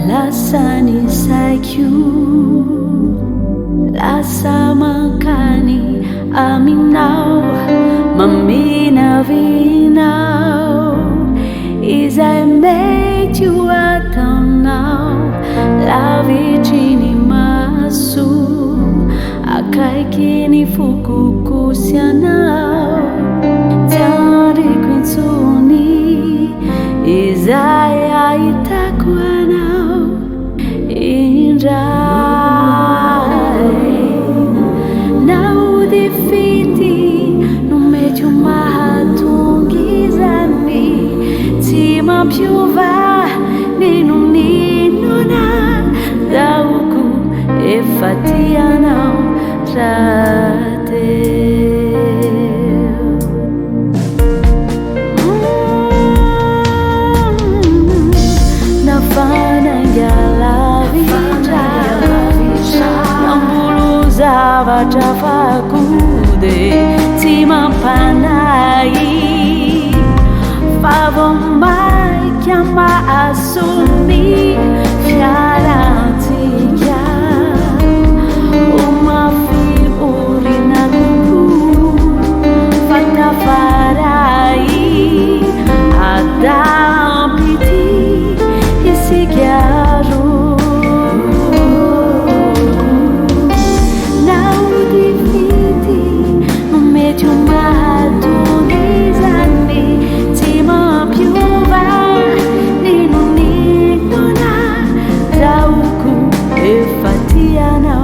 Lasani saiku, lasa makani aminau, mamina vinau. Is I made you out now, lavicini masu, akai kini fuku kusianau. Tari quinzuni, is I itakuanau. Now defeati non metti un mahatungizani tima piuva ninunina dauku e fatiana rate nafana Java kude tima panai favo mai chiama assumi fiarantia uma fi urina fatta farai adampiti e si chiaro. Fatia now.